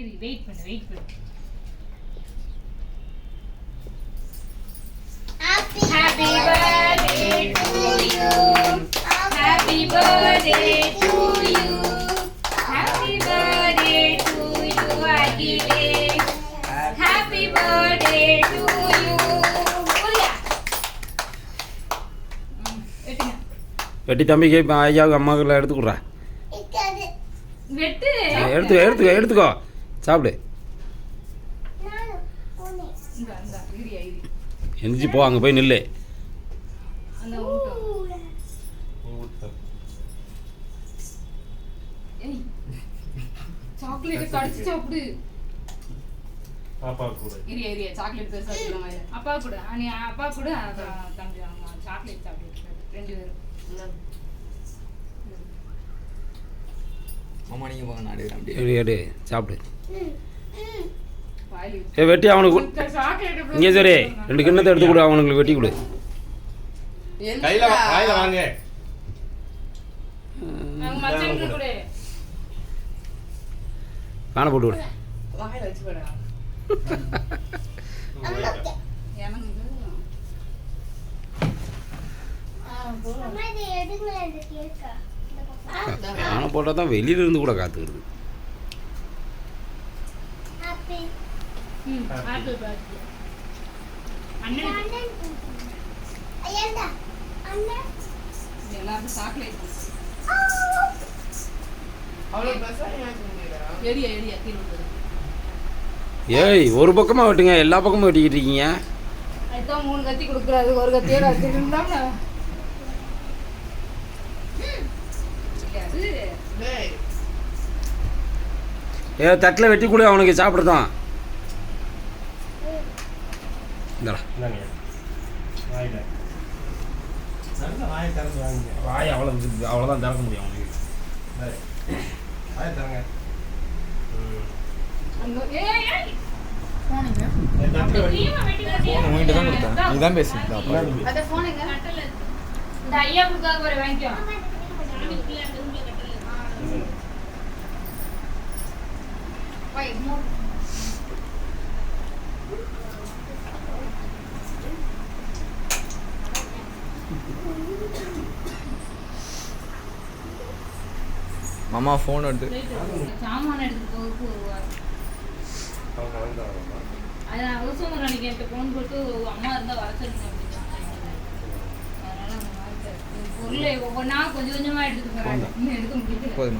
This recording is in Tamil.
இரு வெயிட் பண்ணு Happy birthday to you. Happy birthday to you. Happy birthday to you, Akhilesh. Happy birthday to you. வெட்டி தம்பிக்கு ஐயாவுக்கு அம்மாவுக்கு எடுத்து கொடுறா. எடுத்துக்கோ சாப்பிடு. எந்திரிச்சு போ, அங்கே போய் நில்லு. சாக்லேட் கடிச்சு சாப்பிடு. அப்பா கூட அப்பா கூட நீ அப்பா கூட தம்பி அம்மா சாக்லேட் சாப்பிட்டு ரெண்டு பேரும். மாமா நீங்க போங்க, நான் எடுக்கிறேன். எடு சாப்பிடு. வெட்டி அவனுக்கு இங்கே சரி 2 கிண்ணத்தை எடுத்து கொடு, அவனுங்களுக்கு வெட்டி கொடு. காண போட்டு விடு. காண போட்டால் தான் வெளியில இருந்து கூட காத்துக்கிறது. ஏய் ஒரு பக்கமாக வெட்டுங்க, எல்லா பக்கமும் வெட்டிக்கிட்டு இருக்கீங்க. 3 கத்தி கொடுக்குறாரு, ஒரு கத்தியே தட்டில் வெட்டி கூட அவனுக்கு சாப்பிடுதான். வாய் அவ்வளோதான் திறக்க முடியும் அவனுக்கு. உங்ககிட்ட தான் கொடுத்தேன், நீதான் பேசுறீங்களா? ஐயா கொடுக்காத வாங்கிக்கோ. மாமா ஃபோன் எடுத்து சாமான எடுத்து போகிறதுக்கு 1 வாரம். அதான் அவசரம் நினைக்க என்கிட்ட ஃபோன் போட்டு அம்மா இருந்தால் வர சொல்லுங்க அப்படின்னு. அதனால அந்த மாதிரி பொருளை ஒவ்வொன்றா கொஞ்சம் கொஞ்சமாக எடுத்துட்டு போகிறாங்க, இன்னும் எடுக்க முடியல.